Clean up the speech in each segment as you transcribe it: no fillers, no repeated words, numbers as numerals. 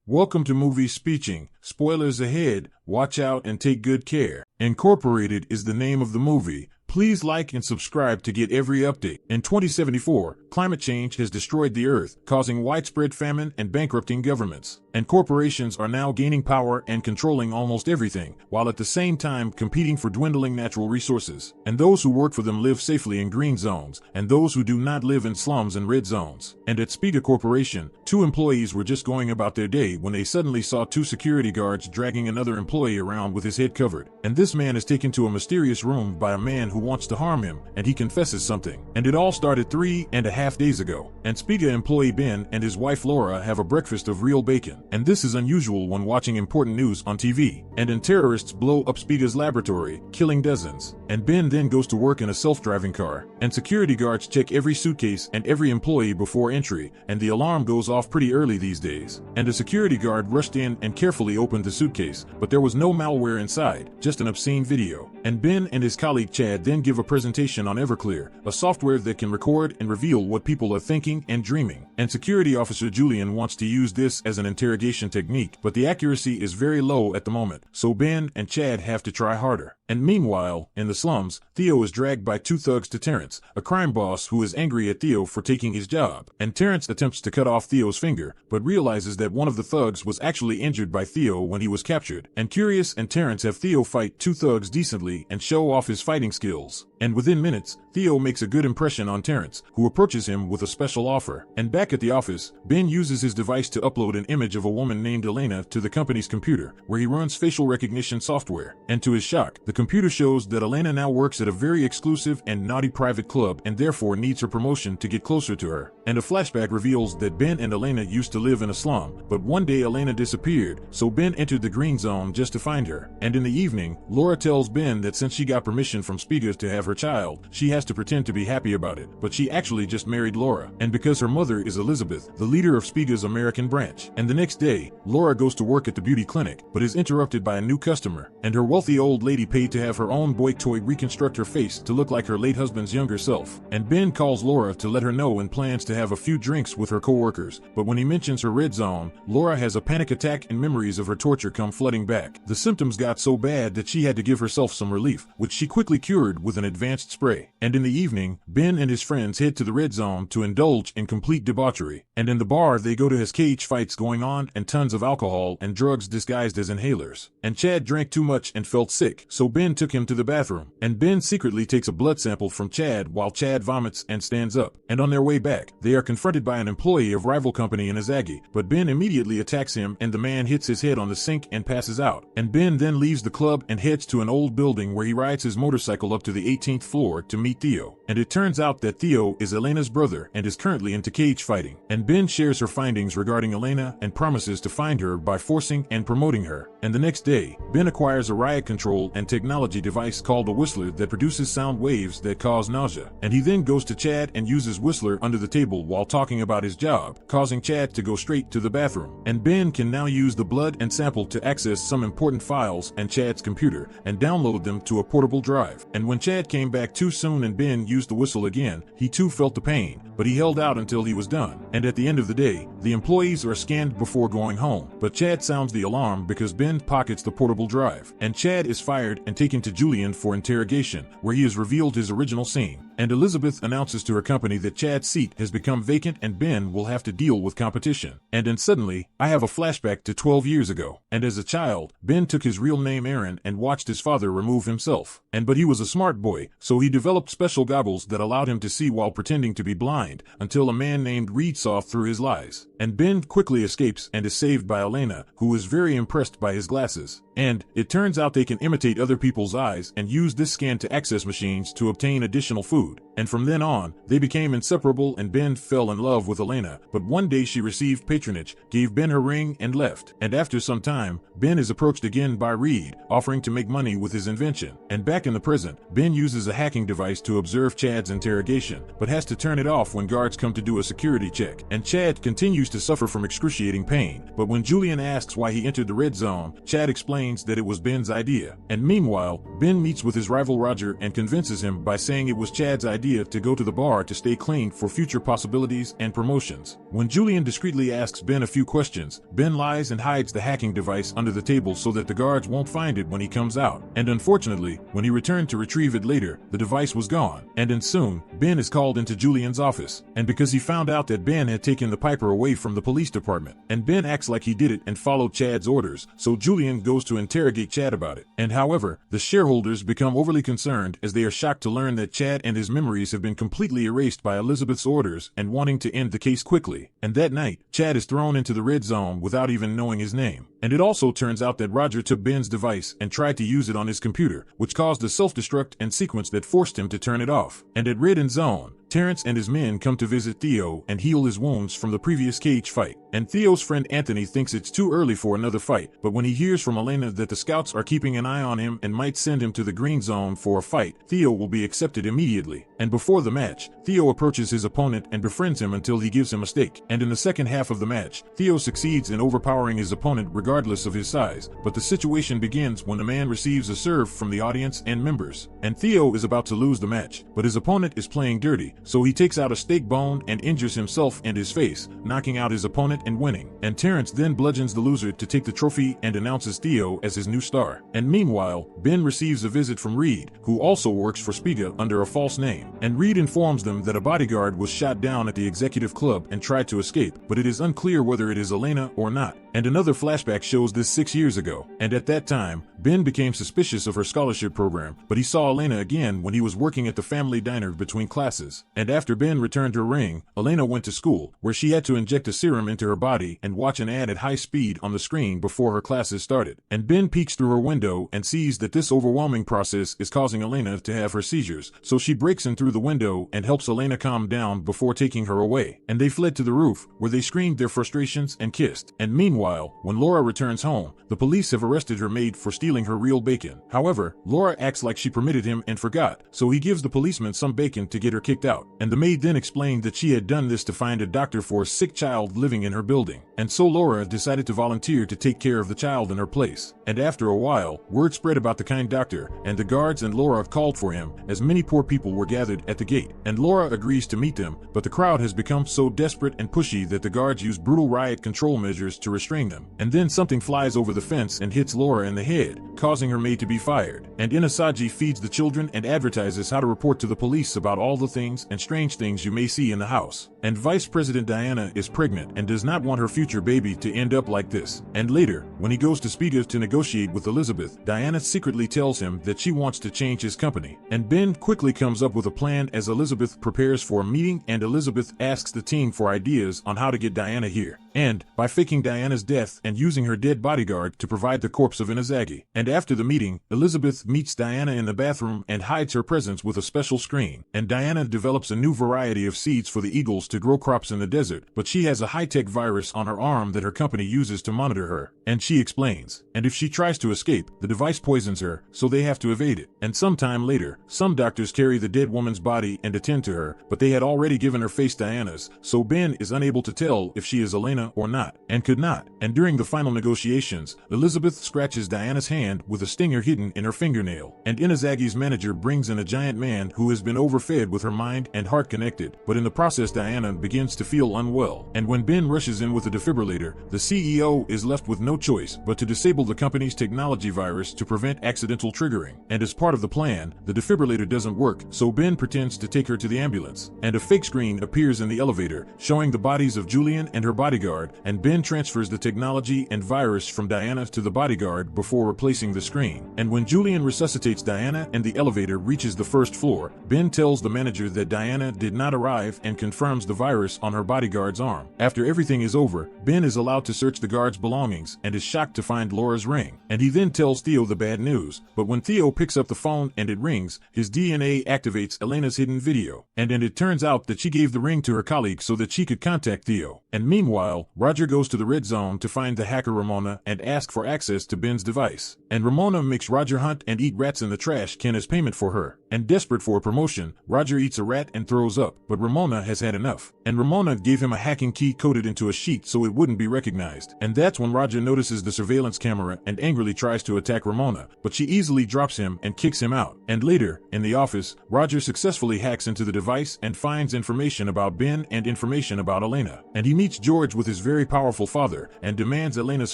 Welcome to Movie Speeching. Spoilers ahead. Watch out and take good care. Incorporated is the name of the movie. Please like and subscribe to get every update. In 2074, climate change has destroyed the Earth, causing widespread famine and bankrupting governments. And corporations are now gaining power and controlling almost everything, while at the same time competing for dwindling natural resources. And those who work for them live safely in green zones, and those who do not live in slums and red zones. And at Spiga Corporation, two employees were just going about their day when they suddenly saw two security guards dragging another employee around with his head covered. And this man is taken to a mysterious room by a man who wants to harm him, and he confesses something. And it all started 3.5 days ago. And Spiga employee Ben and his wife Laura have a breakfast of real bacon. And this is unusual when watching important news on TV. And then terrorists blow up Spiga's laboratory, killing dozens. And Ben then goes to work in a self-driving car. And security guards check every suitcase and every employee before entry, and the alarm goes off pretty early these days. And a security guard rushed in and carefully opened the suitcase, but there was no malware inside, just an obscene video. And Ben and his colleague Chad then give a presentation on Everclear, a software that can record and reveal what people are thinking and dreaming. And security officer Julian wants to use this as an interrogation technique, but the accuracy is very low at the moment, so Ben and Chad have to try harder. And meanwhile, in the slums, Theo is dragged by two thugs to Terrence, a crime boss who is angry at Theo for taking his job. And Terrence attempts to cut off Theo's finger, but realizes that one of the thugs was actually injured by Theo when he was captured. And Curious and Terrence have Theo fight two thugs decently and show off his fighting skills. And within minutes, Theo makes a good impression on Terrence, who approaches him with a special offer. And back at the office, Ben uses his device to upload an image of a woman named Elena to the company's computer, where he runs facial recognition software. And to his shock, the computer shows that Elena now works at a very exclusive and naughty private club and therefore needs her promotion to get closer to her. And a flashback reveals that Ben and Elena used to live in a slum, but one day Elena disappeared, so Ben entered the green zone just to find her. And in the evening, Laura tells Ben that since she got permission from Spiga to have her child, she has to pretend to be happy about it, but she actually just married Laura, and because her mother is Elizabeth, the leader of Spiga's American branch. And the next day, Laura goes to work at the beauty clinic, but is interrupted by a new customer, and her wealthy old lady paid to have her own boy toy reconstruct her face to look like her late husband's younger self. And Ben calls Laura to let her know and plans to have a few drinks with her co-workers, but when he mentions her red zone, Laura has a panic attack and memories of her torture come flooding back. The symptoms got so bad that she had to give herself some relief, which she quickly cured with an advanced spray. And in the evening, Ben and his friends head to the red zone to indulge in complete debauchery. And in the bar, they go to his cage fights going on and tons of alcohol and drugs disguised as inhalers. And Chad drank too much and felt sick, so Ben took him to the bathroom. And Ben secretly takes a blood sample from Chad while Chad vomits and stands up. And on their way back, they are confronted by an employee of rival company in a Zaggy, but Ben immediately attacks him and the man hits his head on the sink and passes out. And Ben then leaves the club and heads to an old building where he rides his motorcycle up to the 18th floor to meet Theo. And it turns out that Theo is Elena's brother and is currently into cage fighting. And Ben shares her findings regarding Elena and promises to find her by forcing and promoting her. And the next day, Ben acquires a riot control and technology device called a Whistler that produces sound waves that cause nausea. And he then goes to Chad and uses Whistler under the table while talking about his job, causing Chad to go straight to the bathroom. And Ben can now use the blood and sample to access some important files and Chad's computer and download them to a portable drive. And when Chad came back too soon and Ben used the whistle again, he too felt the pain, but he held out until he was done. And at the end of the day, the employees are scanned before going home, but Chad sounds the alarm because Ben pockets the portable drive. And Chad is fired and taken to Julian for interrogation, where he has revealed his original scene. And Elizabeth announces to her company that Chad's seat has become vacant and Ben will have to deal with competition. And then suddenly, I have a flashback to 12 years ago. And as a child, Ben took his real name Aaron and watched his father remove himself. But he was a smart boy, so he developed special goggles that allowed him to see while pretending to be blind, until a man named Reed saw through his lies. And Ben quickly escapes and is saved by Elena, who is very impressed by his glasses. And it turns out they can imitate other people's eyes and use this scan to access machines to obtain additional food. And from then on, they became inseparable and Ben fell in love with Elena, but one day she received patronage, gave Ben her ring and left. And after some time, Ben is approached again by Reed, offering to make money with his invention. And back in the present, Ben uses a hacking device to observe Chad's interrogation, but has to turn it off when guards come to do a security check. And Chad continues to suffer from excruciating pain, but when Julian asks why he entered the red zone, Chad explains that it was Ben's idea. And meanwhile, Ben meets with his rival Roger and convinces him by saying it was Chad's idea idea to go to the bar to stay clean for future possibilities and promotions. When Julian discreetly asks Ben a few questions, Ben lies and hides the hacking device under the table so that the guards won't find it when he comes out. And unfortunately, when he returned to retrieve it later, the device was gone. And then soon, Ben is called into Julian's office. And because he found out that Ben had taken the Piper away from the police department, and Ben acts like he did it and followed Chad's orders, so Julian goes to interrogate Chad about it. And however, the shareholders become overly concerned as they are shocked to learn that Chad and his memories have been completely erased by Elizabeth's orders and wanting to end the case quickly. And that night, Chad is thrown into the red zone without even knowing his name. And it also turns out that Roger took Ben's device and tried to use it on his computer, which caused a self-destruct and sequence that forced him to turn it off. And at Red Zone, Terrence and his men come to visit Theo and heal his wounds from the previous cage fight. And Theo's friend Anthony thinks it's too early for another fight, but when he hears from Elena that the scouts are keeping an eye on him and might send him to the green zone for a fight, Theo will be accepted immediately. And before the match, Theo approaches his opponent and befriends him until he gives him a stake. And in the second half of the match, Theo succeeds in overpowering his opponent regardless of his size, but the situation begins when the man receives a serve from the audience and members. And Theo is about to lose the match, but his opponent is playing dirty, so he takes out a steak bone and injures himself and his face, knocking out his opponent and winning. And Terrence then bludgeons the loser to take the trophy and announces Theo as his new star. And meanwhile, Ben receives a visit from Reed, who also works for Spiga under a false name. And Reed informs them that a bodyguard was shot down at the executive club and tried to escape, but it is unclear whether it is Elena or not. And another flashback shows this 6 years ago. And at that time, Ben became suspicious of her scholarship program, but he saw Elena again when he was working at the family diner between classes. And after Ben returned her ring, Elena went to school, where she had to inject a serum into her body and watch an ad at high speed on the screen before her classes started. And Ben peeks through her window and sees that this overwhelming process is causing Elena to have her seizures, so she breaks in through the window and helps Elena calm down before taking her away. And they fled to the roof, where they screamed their frustrations and kissed. And meanwhile, when Laura returns home, the police have arrested her maid for stealing her real bacon. However, Laura acts like she permitted him and forgot, so he gives the policeman some bacon to get her kicked out. And the maid then explained that she had done this to find a doctor for a sick child living in her building. And so Laura decided to volunteer to take care of the child in her place. And after a while, word spread about the kind doctor, and the guards and Laura called for him, as many poor people were gathered at the gate. And Laura agrees to meet them, but the crowd has become so desperate and pushy that the guards use brutal riot control measures to restrain them. And then something flies over the fence and hits Laura in the head, causing her maid to be fired. And Inasaji feeds the children and advertises how to report to the police about all the things and strange things you may see in the house. And Vice President Diana is pregnant and does not want her future baby to end up like this. And later, when he goes to Spiga to negotiate with Elizabeth, Diana secretly tells him that she wants to change his company. And Ben quickly comes up with a plan as Elizabeth prepares for a meeting, and Elizabeth asks the team for ideas on how to get Diana here. And by faking Diana's death and using her dead bodyguard to provide the corpse of Inazagi. And after the meeting, Elizabeth meets Diana in the bathroom and hides her presence with a special screen. And Diana develops a new variety of seeds for the eagles to grow crops in the desert, but she has a high-tech virus on her arm that her company uses to monitor her. And she explains. And if she tries to escape, the device poisons her, so they have to evade it. And sometime later, some doctors carry the dead woman's body and attend to her, but they had already given her face Diana's, so Ben is unable to tell if she is Elena or not, and could not. And during the final negotiations, Elizabeth scratches Diana's hand with a stinger hidden in her fingernail. And Inazagi's manager brings in a giant man who has been overfed with her mind and heart connected, but in the process Diana begins to feel unwell. And when Ben rushes in with a defibrillator, the CEO is left with no choice but to disable the company's technology virus to prevent accidental triggering. And as part of the plan, the defibrillator doesn't work, so Ben pretends to take her to the ambulance. And a fake screen appears in the elevator, showing the bodies of Julian and her bodyguard, and Ben transfers the technology and virus from Diana to the bodyguard before replacing the screen. And when Julian resuscitates Diana and the elevator reaches the first floor, Ben tells the manager that Diana did not arrive and confirms the virus on her bodyguard's arm. After everything is over, Ben is allowed to search the guard's belongings and is shocked to find Laura's ring. And he then tells Theo the bad news, but when Theo picks up the phone and it rings, his DNA activates Elena's hidden video. And it turns out that she gave the ring to her colleague so that she could contact Theo. And meanwhile, Meanwhile, Roger goes to the red zone to find the hacker Ramona and ask for access to Ben's device. And Ramona makes Roger hunt and eat rats in the trash can as payment for her. And desperate for a promotion, Roger eats a rat and throws up, but Ramona has had enough. And Ramona gave him a hacking key coded into a sheet so it wouldn't be recognized. And that's when Roger notices the surveillance camera and angrily tries to attack Ramona, but she easily drops him and kicks him out. And later, in the office, Roger successfully hacks into the device and finds information about Ben and information about Elena. And he meets George with his very powerful father and demands Elena's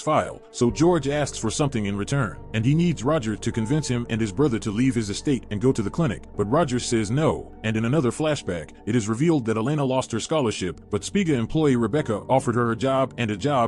file, so George asks for something in return. And he needs Roger to convince him and his brother to leave his estate and go to the clinic, but Roger says no. And in another flashback, it is revealed that Elena lost her scholarship, but Spiga employee Rebecca offered her a job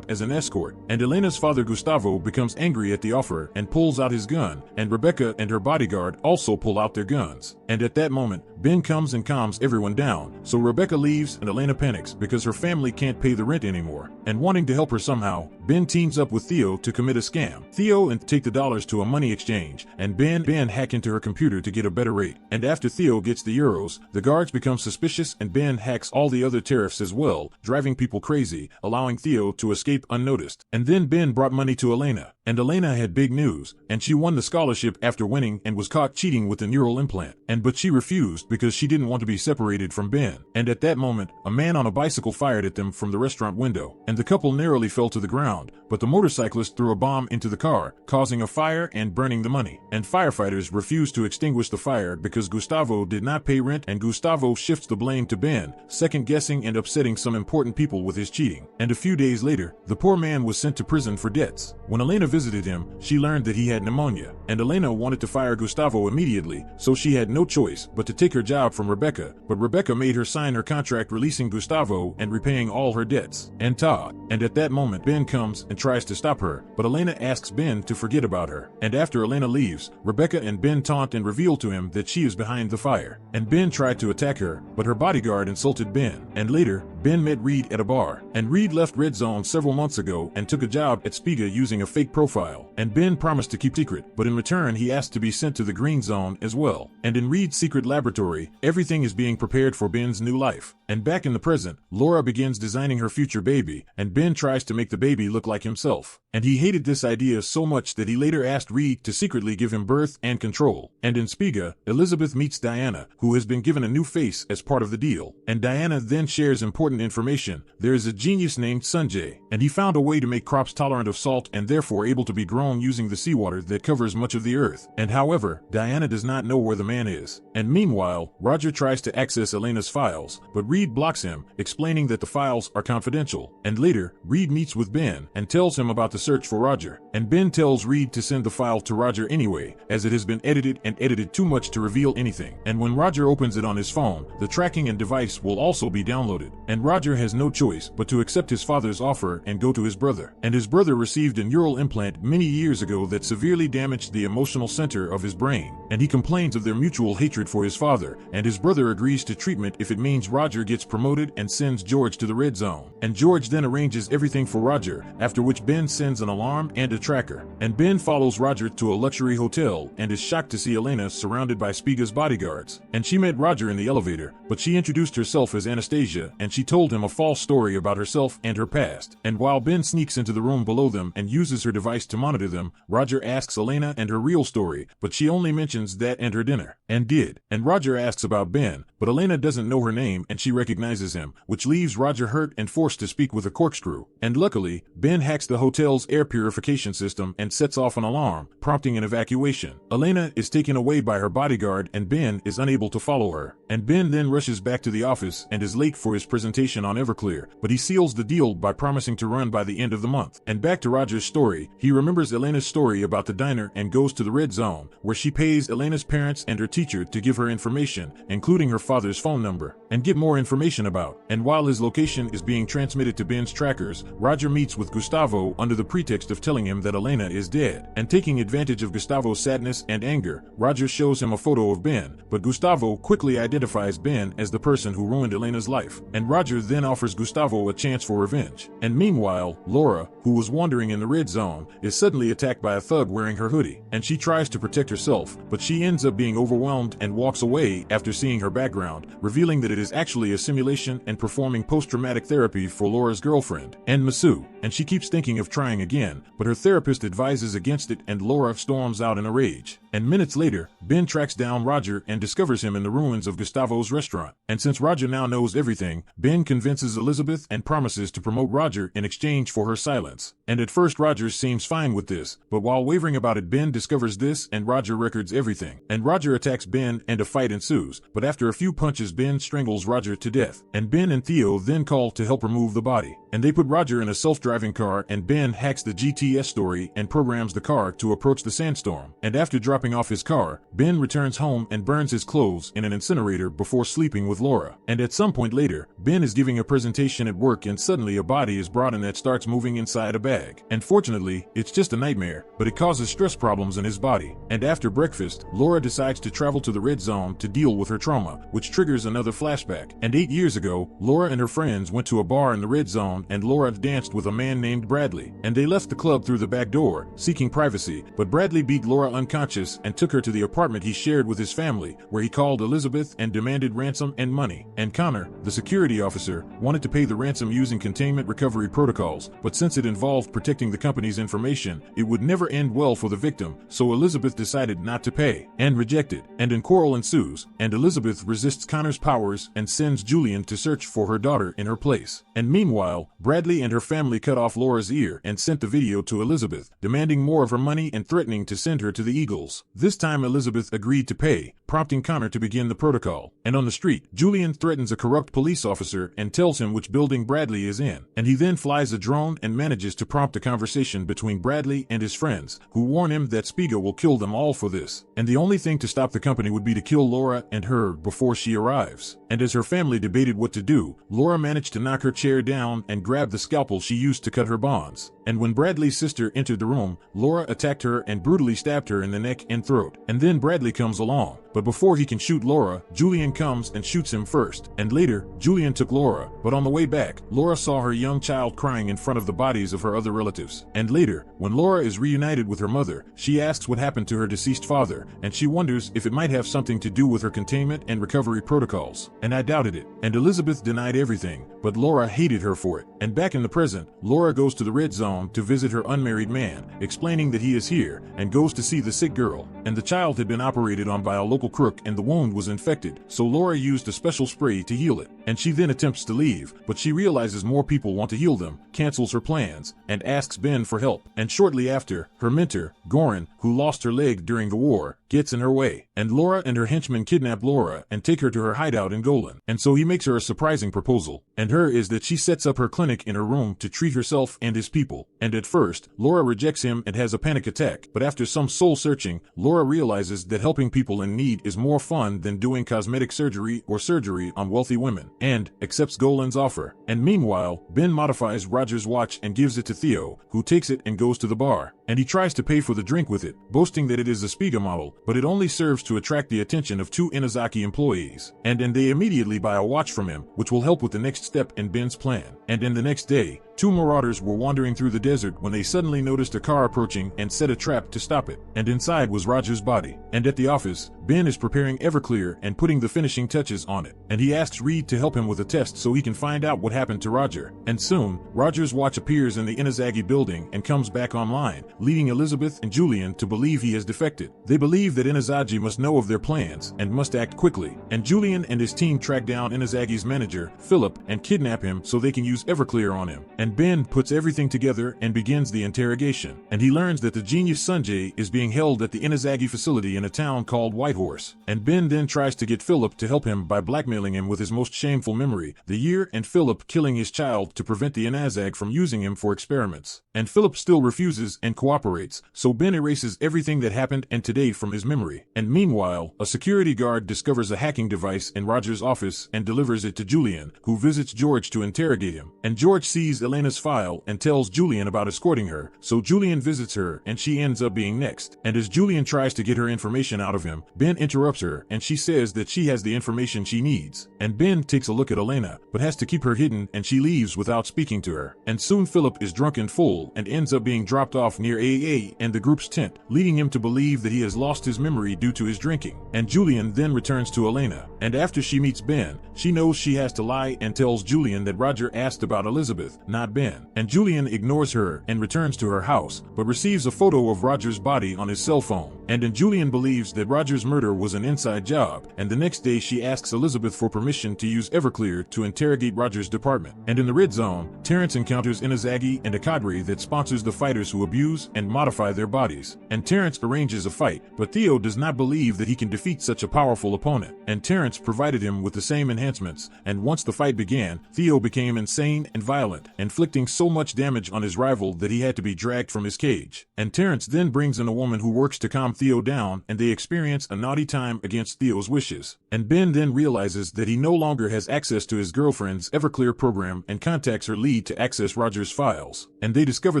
as an escort. And Elena's father Gustavo becomes angry at the offer and pulls out his gun, and Rebecca and her bodyguard also pull out their guns. And at that moment, Ben comes and calms everyone down, so Rebecca leaves and Elena panics because her family can't pay the rent anymore. And wanting to help her somehow, Ben teams up with Theo to commit a scam. Theo and take the dollars to a money exchange, and Ben hack into her computer to get a better rate. And after Theo gets the euros, the guards become suspicious and Ben hacks all the other tariffs as well, driving people crazy, allowing Theo to escape unnoticed. And then Ben brought money to Elena, and Elena had big news, and she won the scholarship after winning and was caught cheating with a neural implant. But she refused because she didn't want to be separated from Ben. And at that moment, a man on a bicycle fired at them from the restaurant window, and the couple narrowly fell to the ground, but the motorcyclist threw a bomb into the car, causing a fire and burning the money. And firefighters refused to extinguish the fire because Gustavo did not pay rent, and Gustavo shifts the blame to Ben, second-guessing and upsetting some important people with his cheating. And a few days later, the poor man was sent to prison for debts. When Elena visited him, she learned that he had pneumonia, and Elena wanted to fire Gustavo immediately, so she had no choice but to take her job from Rebecca, but Rebecca made her sign her contract releasing Gustavo and repaying all her debts. And at that moment Ben comes and tries to stop her, but Elena asks Ben to forget about her. And after Elena leaves, Rebecca and Ben taunt and reveal to him that she is behind the fire. And Ben tried to attack her, but her bodyguard insulted Ben. And later, Ben met Reed at a bar, and Reed left Red Zone several months ago and took a job at Spiga using a fake profile. And Ben promised to keep secret, but in return he asked to be sent to the Green Zone as well. And in Reed's secret laboratory, everything is being prepared for Ben's new life. And back in the present, Laura begins designing her future baby, and Ben tries to make the baby look like himself. And he hated this idea so much that he later asked Reed to secretly give him birth and control. And in Spiga, Elizabeth meets Diana, who has been given a new face as part of the deal. And Diana then shares important information. There is a genius named Sanjay, and he found a way to make crops tolerant of salt and therefore able to be grown using the seawater that covers much of the earth. And however, Diana does not know where the man is. And meanwhile, Roger tries to access Elena's files, but Reed blocks him, explaining that the files are confidential. And later, Reed meets with Ben and tells him about the search for Roger. And Ben tells Reed to send the file to Roger anyway, as it has been edited too much to reveal anything. And when Roger opens it on his phone, the tracking and device will also be downloaded. And Roger has no choice but to accept his father's offer and go to his brother. And his brother received a neural implant many years ago that severely damaged the emotional center of his brain. And he complains of their mutual hatred for his father, and his brother agrees to treatment if it means Roger gets promoted and sends George to the Red Zone. And George then arranges everything for Roger, after which Ben sends an alarm and a tracker. And Ben follows Roger to a luxury hotel and is shocked to see Elena surrounded by Spiga's bodyguards. And she met Roger in the elevator, but she introduced herself as Anastasia, and she told him a false story about herself and her past. And while Ben sneaks into the room below them and uses her device to monitor them, Roger asks Elena and her real story, but she only mentions that and her dinner. And Roger asks about Ben, but Elena doesn't know her name and she recognizes him, which leaves Roger hurt and forced to speak with a corkscrew. And luckily, Ben hacks the hotel's air purification system and sets off an alarm, prompting an evacuation. Elena is taken away by her bodyguard and Ben is unable to follow her. And Ben then rushes back to the office and is late for his presentation on Everclear, but he seals the deal by promising to run by the end of the month. And back to Roger's story, he remembers Elena's story about the diner and goes to the Red Zone, where she pays Elena's parents and her teacher to give her information, including her father's phone number, and get more information about. And while his location is being transmitted to Ben's trackers, Roger meets with Gustavo under the pretext of telling him that Elena is dead. And taking advantage of Gustavo's sadness and anger, Roger shows him a photo of Ben, but Gustavo quickly identifies Ben as the person who ruined Elena's life. And Roger Roger then offers Gustavo a chance for revenge. And meanwhile, Laura, who was wandering in the red zone, is suddenly attacked by a thug wearing her hoodie, and she tries to protect herself, but she ends up being overwhelmed and walks away after seeing her background, revealing that it is actually a simulation and performing post-traumatic therapy for Laura's girlfriend, and Masu, and she keeps thinking of trying again, but her therapist advises against it and Laura storms out in a rage. And minutes later, Ben tracks down Roger and discovers him in the ruins of Gustavo's restaurant. And since Roger now knows everything, Ben convinces Elizabeth and promises to promote Roger in exchange for her silence. And at first Roger seems fine with this, but while wavering about it, Ben discovers this and Roger records everything. And Roger attacks Ben and a fight ensues, but after a few punches Ben strangles Roger to death. And Ben and Theo then call to help remove the body. And they put Roger in a self-driving car, and Ben hacks the GTS story and programs the car to approach the sandstorm. And after dropping off his car, Ben returns home and burns his clothes in an incinerator before sleeping with Laura. And at some point later, Ben is giving a presentation at work and suddenly a body is brought in that starts moving inside a bag. And fortunately, it's just a nightmare, but it causes stress problems in his body. And after breakfast, Laura decides to travel to the red zone to deal with her trauma, which triggers another flashback. And 8 years ago, Laura and her friends went to a bar in the red zone and Laura danced with a man named Bradley. And they left the club through the back door, seeking privacy, but Bradley beat Laura unconscious and took her to the apartment he shared with his family, where he called Elizabeth and demanded ransom and money. And Connor, the security officer, wanted to pay the ransom using containment recovery protocols, but since it involved protecting the company's information, it would never end well for the victim, so Elizabeth decided not to pay, and rejected. And a quarrel ensues, and Elizabeth resists Connor's powers and sends Julian to search for her daughter in her place. And meanwhile, Bradley and her family cut off Laura's ear and sent the video to Elizabeth, demanding more of her money and threatening to send her to the Eagles. This time Elizabeth agreed to pay, prompting Connor to begin the protocol. And on the street, Julian threatens a corrupt police officer and tells him which building Bradley is in. And he then flies a drone and manages to prompt a conversation between Bradley and his friends, who warn him that Spiga will kill them all for this. And the only thing to stop the company would be to kill Laura and her before she arrives. And as her family debated what to do, Laura managed to knock her chair down and grab the scalpel she used to cut her bonds. And when Bradley's sister entered the room, Laura attacked her and brutally stabbed her in the neck and throat. And then Bradley comes along. But before he can shoot Laura, Julian comes and shoots him first. And later, Julian took Laura, but on the way back, Laura saw her young child crying in front of the bodies of her other relatives. And later, when Laura is reunited with her mother, she asks what happened to her deceased father, and she wonders if it might have something to do with her containment and recovery protocols. And I doubted it. And Elizabeth denied everything, but Laura hated her for it. And back in the present, Laura goes to the red zone to visit her unmarried man, explaining that he is here, and goes to see the sick girl. And the child had been operated on by a local crook and the wound was infected, so Laura used a special spray to heal it. And she then attempts to leave, but she realizes more people want to heal them, cancels her plans, and asks Ben for help. And shortly after, her mentor, Goran, who lost her leg during the war, gets in her way. And Laura and her henchmen kidnap Laura and take her to her hideout in Golan. And so he makes her a surprising proposal. And her is that she sets up her clinic in her room to treat herself and his people. And at first, Laura rejects him and has a panic attack. But after some soul searching, Laura realizes that helping people in need is more fun than doing cosmetic surgery or surgery on wealthy women, and accepts Golan's offer. And meanwhile, Ben modifies Roger's watch and gives it to Theo, who takes it and goes to the bar. And he tries to pay for the drink with it, boasting that it is a Spiga model, but it only serves to attract the attention of 2 Inazaki employees. And they immediately buy a watch from him, which will help with the next step in Ben's plan. And in the next day, 2 marauders were wandering through the desert when they suddenly noticed a car approaching and set a trap to stop it. And inside was Roger's body. And at the office, Ben is preparing Everclear and putting the finishing touches on it. And he asks Reed to help him with a test so he can find out what happened to Roger. And soon, Roger's watch appears in the Inazagi building and comes back online, leading Elizabeth and Julian to believe he has defected. They believe that Inazagi must know of their plans and must act quickly. And Julian and his team track down Inazagi's manager, Philip, and kidnap him so they can use Everclear on him. And Ben puts everything together and begins the interrogation. And he learns that the genius Sanjay is being held at the Inazagi facility in a town called Whitehorse. And Ben then tries to get Philip to help him by blackmailing him with his most shameful memory, the year and Philip killing his child to prevent the Inazag from using him for experiments. And Philip still refuses and cooperates, so Ben erases everything that happened and today from his memory. And meanwhile, a security guard discovers a hacking device in Roger's office and delivers it to Julian, who visits George to interrogate him. And George sees Elena's file and tells Julian about escorting her, so Julian visits her and she ends up being next. And as Julian tries to get her information out of him, Ben interrupts her and she says that she has the information she needs. And Ben takes a look at Elena, but has to keep her hidden and she leaves without speaking to her. And soon Philip is drunk in full and ends up being dropped off near AA and the group's tent, leading him to believe that he has lost his memory due to his drinking. And Julian then returns to Elena, and after she meets Ben, she knows she has to lie and tells Julian that Roger asked about Elizabeth, not Ben. And Julian ignores her and returns to her house, but receives a photo of Roger's body on his cell phone. And then Julian believes that Roger's murder was an inside job, and the next day she asks Elizabeth for permission to use Everclear to interrogate Roger's department. And in the red zone, Terrence encounters Inazagi and a cadre that sponsors the fighters who abuse and modify their bodies. And Terrence arranges a fight, but Theo does not believe that he can defeat such a powerful opponent. And Terrence provided him with the same enhancements, and once the fight began, Theo became insane and violent, inflicting so much damage on his rival that he had to be dragged from his cage. And Terrence then brings in a woman who works to calm Theo down, and they experience a naughty time against Theo's wishes. And Ben then realizes that he no longer has access to his girlfriend's Everclear program and contacts her lead to access Roger's files. And they discover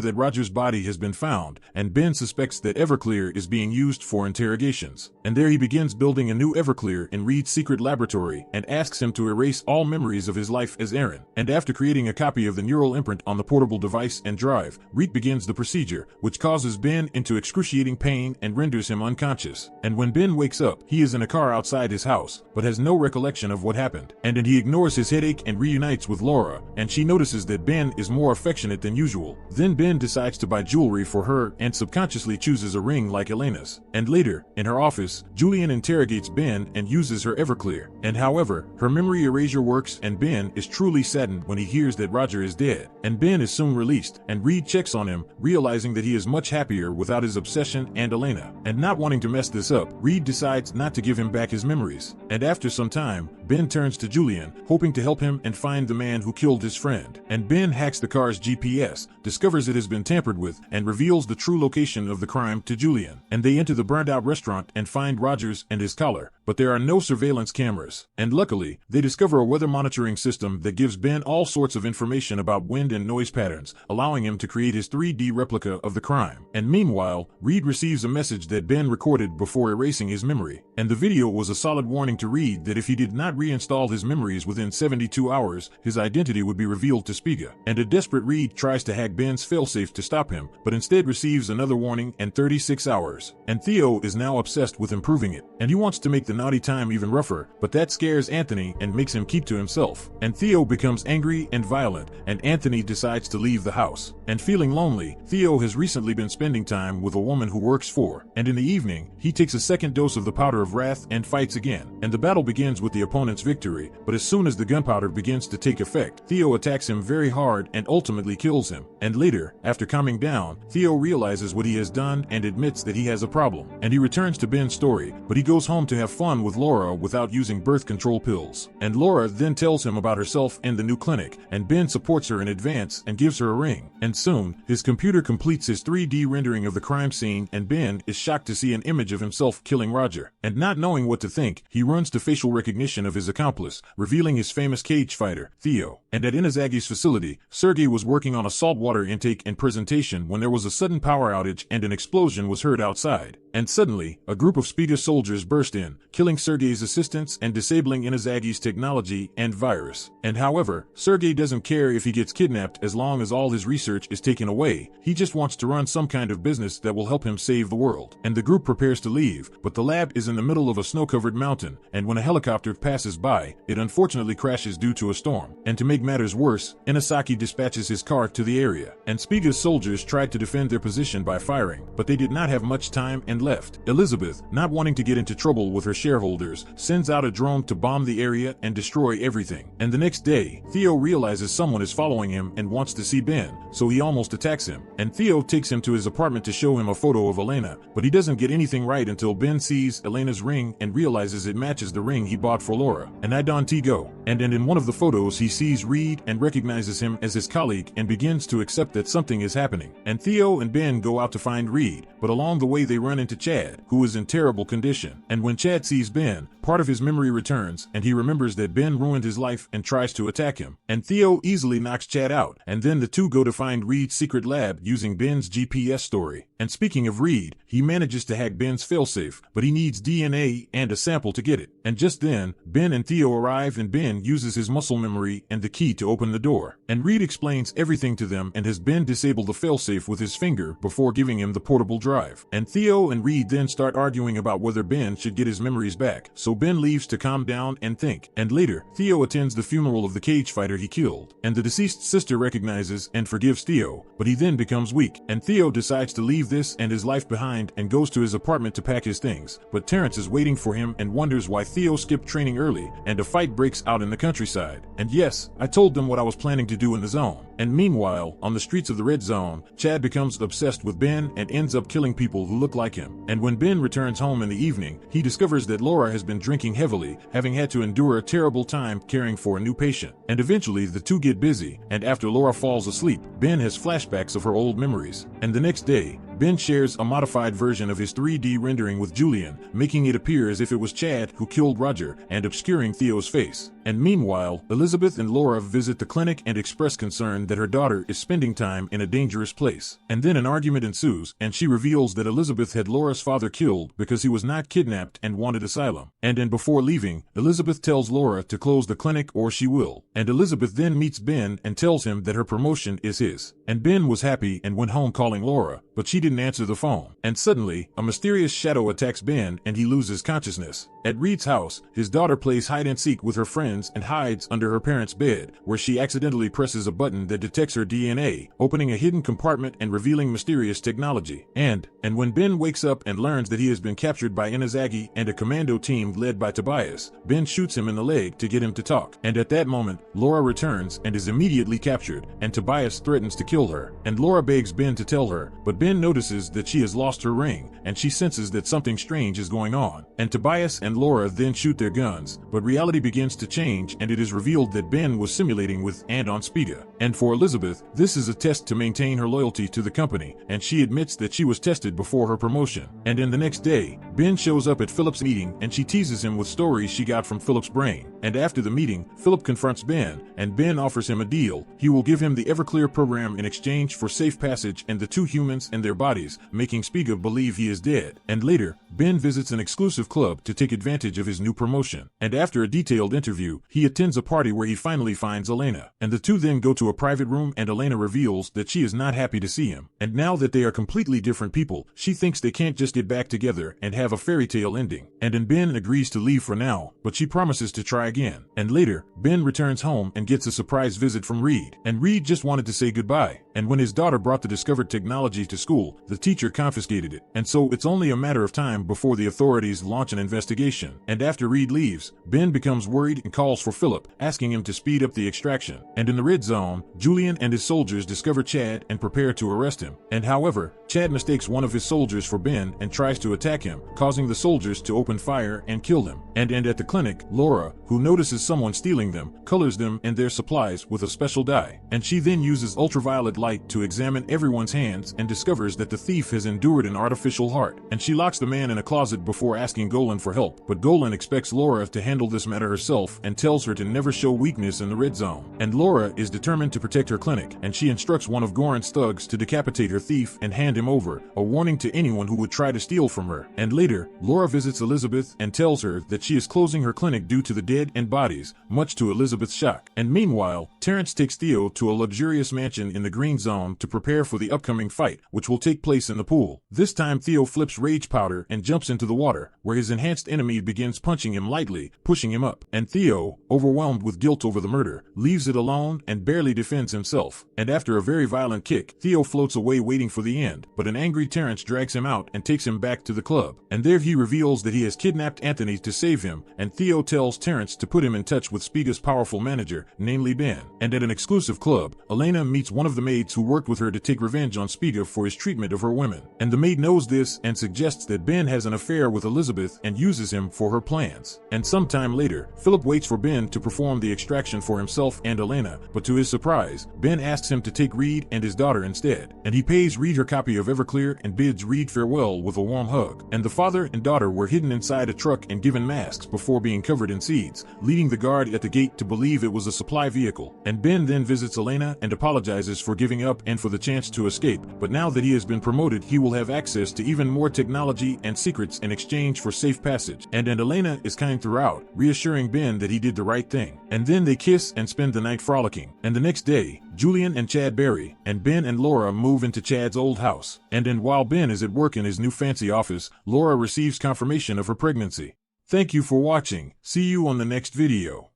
that Roger's body has been found, and Ben suspects that Everclear is being used for interrogations. And there he begins building a new Everclear in Reed's secret laboratory and asks him to erase all memories of his life as Aaron. And after creating a copy of the neural imprint on the portable device and drive, Reed begins the procedure, which causes Ben into excruciating pain and renders him unconscious. And when Ben wakes up, he is in a car outside his house, but has no recollection of what happened. And then he ignores his headache and reunites with Laura, and she notices that Ben is more affectionate than usual. Then Ben decides to buy jewelry for her and subconsciously chooses a ring like Elena's. And later, in her office, Julian interrogates Ben and uses her Everclear. And however, her memory erasure works and Ben is truly saddened when he hears that Roger is dead. And Ben is soon released, and Reed checks on him, realizing that he is much happier without his obsession and Elena. And not wanting to mess this up, Reed decides not to give him back his memories. And after some time, Ben turns to Julian, hoping to help him and find the man who killed his friend. And Ben hacks the car's GPS, discovers it has been tampered with, and reveals the true location of the crime to Julian. And they enter the burned-out restaurant and find Rogers and his collar, but there are no surveillance cameras. And luckily, they discover a weather monitoring system that gives Ben all sorts of information about wind and noise patterns, allowing him to create his 3D replica of the crime. And meanwhile, Reed receives a message that Ben recorded before erasing his memory. And the video was a solid warning to Reed that if he did not reinstall his memories within 72 hours, his identity would be revealed to Spiga. And a desperate Reed tries to hack Ben's failsafe to stop him, but instead receives another warning in 36 hours. And Theo is now obsessed with improving it, and he wants to make the naughty time even rougher, but that scares Anthony and makes him keep to himself. And Theo becomes angry and violent, and Anthony decides to leave the house. And feeling lonely, Theo has recently been spending time with a woman who works for, and in the evening, he takes a second dose of the powder of wrath and fights again. And the battle begins with the opponent's victory, but as soon as the gunpowder begins to take effect, Theo attacks him very hard and ultimately kills him. And later, after calming down, Theo realizes what he has done and admits that he has a problem. And he returns to Ben's story, but he goes home to have fun with Laura without using birth control pills. And Laura then tells him about herself and the new clinic, and Ben supports her in advance and gives her a ring. And soon, his computer completes his 3D rendering of the crime scene, and Ben is shocked to see an image of himself killing Roger. And not knowing what to think, he runs to facial recognition of his accomplice, revealing his famous cage fighter, Theo. And at Inazagi's facility, Sergei was working on a saltwater intake and presentation when there was a sudden power outage and an explosion was heard outside. And suddenly, a group of Spiga soldiers burst in, killing Sergei's assistants and disabling Inazagi's technology and virus. And however, Sergei doesn't care if he gets kidnapped as long as all his research is taken away. He just wants to run some kind of business that will help him save the world. And the group prepares to leave, but the lab is in the middle of a snow-covered mountain, and when a helicopter passes by, it unfortunately crashes due to a storm. And to make matters worse, Inazaki dispatches his car to the area, and Spiga's soldiers tried to defend their position by firing, but they did not have much time and left. Elizabeth, not wanting to get into trouble with her shareholders, sends out a drone to bomb the area and destroy everything. And the next day, Theo realizes someone is following him and wants to see Ben, so he almost attacks him. And Theo takes him to his apartment to show him a photo of Elena, but he doesn't get anything right until Ben sees Elena's ring and realizes it matches the ring he bought for Laura. And I don't go. And in one of the photos he sees Reed and recognizes him as his colleague and begins to accept that something is happening. And Theo and Ben go out to find Reed, but along the way they run into Chad, who is in terrible condition. And when Chad sees Ben, part of his memory returns, and he remembers that Ben ruined his life and tries to attack him. And Theo easily knocks Chad out, and then the two go to find Reed's secret lab using Ben's GPS story. And speaking of Reed, he manages to hack Ben's failsafe, but he needs DNA and a sample to get it. And just then, Ben and Theo arrive, and Ben uses his muscle memory and the key to open the door. And Reed explains everything to them and has Ben disable the failsafe with his finger before giving him the portable drive. And Theo and Reed then start arguing about whether Ben should get his memories back, so Ben leaves to calm down and think. And later, Theo attends the funeral of the cage fighter he killed, and the deceased sister recognizes and forgives Theo, but he then becomes weak, and Theo decides to leave this and his life behind and goes to his apartment to pack his things, but Terrence is waiting for him and wonders why Theo skipped training early, and a fight breaks out in the countryside. And yes, I told them what I was planning to do in the zone. And meanwhile, on the streets of the red zone, Chad becomes obsessed with Ben and ends up killing people who look like him. And when Ben returns home in the evening, he discovers that Laura has been drinking heavily, having had to endure a terrible time caring for a new patient. And eventually the two get busy, and after Laura falls asleep, Ben has flashbacks of her old memories. And the next day, Ben shares a modified version of his 3D rendering with Julian, making it appear as if it was Chad who killed Roger and obscuring Theo's face. And meanwhile, Elizabeth and Laura visit the clinic and express concern that her daughter is spending time in a dangerous place. And then an argument ensues, and she reveals that Elizabeth had Laura's father killed because he was not kidnapped and wanted asylum. And before leaving, Elizabeth tells Laura to close the clinic or she will. And Elizabeth then meets Ben and tells him that her promotion is his. And Ben was happy and went home calling Laura, but she didn't answer the phone. And suddenly, a mysterious shadow attacks Ben and he loses consciousness. At Reed's house, his daughter plays hide-and-seek with her friends and hides under her parents' bed, where she accidentally presses a button that detects her DNA, opening a hidden compartment and revealing mysterious technology. And when Ben wakes up and learns that he has been captured by Inazagi and a commando team led by Tobias, Ben shoots him in the leg to get him to talk. And at that moment, Laura returns and is immediately captured, and Tobias threatens to kill her. And Laura begs Ben to tell her, but Ben notices that she has lost her ring, and she senses that something strange is going on. And Tobias and Laura then shoot their guns, but reality begins to change and it is revealed that Ben was simulating with and on Spiga. And for Elizabeth, this is a test to maintain her loyalty to the company, and she admits that she was tested before her promotion. And in the next day, Ben shows up at Philip's meeting and she teases him with stories she got from Philip's brain. And after the meeting, Philip confronts Ben, and Ben offers him a deal. He will give him the Everclear program in exchange for safe passage and the two humans and their bodies, making Spiga believe he is dead. And later, Ben visits an exclusive club to take advantage of his new promotion. And after a detailed interview, he attends a party where he finally finds Elena. And the two then go to a private room and Elena reveals that she is not happy to see him. And now that they are completely different people, she thinks they can't just get back together and have a fairy tale ending. And Ben agrees to leave for now, but she promises to try again. And later, Ben returns home and gets a surprise visit from Reed. And Reed just wanted to say goodbye. And when his daughter brought the discovered technology to school, the teacher confiscated it. And so it's only a matter of time before the authorities launch an investigation. And after Reed leaves, Ben becomes worried and calls for Philip, asking him to speed up the extraction. And in the red zone, Julian and his soldiers discover Chad and prepare to arrest him. And however, Chad mistakes one of his soldiers for Ben and tries to attack him, causing the soldiers to open fire and kill him. And at the clinic, Laura, who notices someone stealing them, colors them and their supplies with a special dye. And she then uses ultraviolet light to examine everyone's hands and discovers that the thief has endured an artificial heart. And she locks the man in a closet before asking Golan for help. But Golan expects Laura to handle this matter herself and tells her to never show weakness in the red zone. And Laura is determined to protect her clinic, and she instructs one of Goran's thugs to decapitate her thief and hand him over, a warning to anyone who would try to steal from her. And later, Laura visits Elizabeth and tells her that she is closing her clinic due to the dead and bodies, much to Elizabeth's shock. And meanwhile, Terrence takes Theo to a luxurious mansion in the green zone to prepare for the upcoming fight, which will take place in the pool. This time Theo flips rage powder and jumps into the water, where his enhanced enemy begins punching him lightly, pushing him up. And Theo, overwhelmed with guilt over the murder, leaves it alone and barely defends himself. And after a very violent kick, Theo floats away waiting for the end, but an angry Terrence drags him out and takes him back to the club. And there he reveals that he has kidnapped Anthony to save him, and Theo tells Terrence to put him in touch with Spiga's powerful manager, namely Ben. And at an exclusive club, Elena meets one of the maids who worked with her to take revenge on Spiga for his treatment of her women. And the maid knows this and suggests that Ben has an affair with Elizabeth and uses him for her plans. And sometime later, Philip waits for Ben to perform the extraction for himself and Elena, but to his surprise, Ben asks him to take Reed and his daughter instead. And he pays Reed her copy of Everclear and bids Reed farewell with a warm hug. And the father and daughter were hidden inside a truck and given masks before being covered in seeds, leading the guard at the gate to believe it was a supply vehicle. And Ben then visits Elena and apologizes for giving up and for the chance to escape, but now that he has been promoted, he will have access to even more technology and secrets in exchange for safe passage. And Elena is kind throughout, reassuring Ben that he did the right thing. And then they kiss and spend the night frolicking. And the next day, Julian and Chad Berry, and Ben and Laura move into Chad's old house. And while Ben is at work in his new fancy office, Laura receives confirmation of her pregnancy. Thank you for watching. See you on the next video.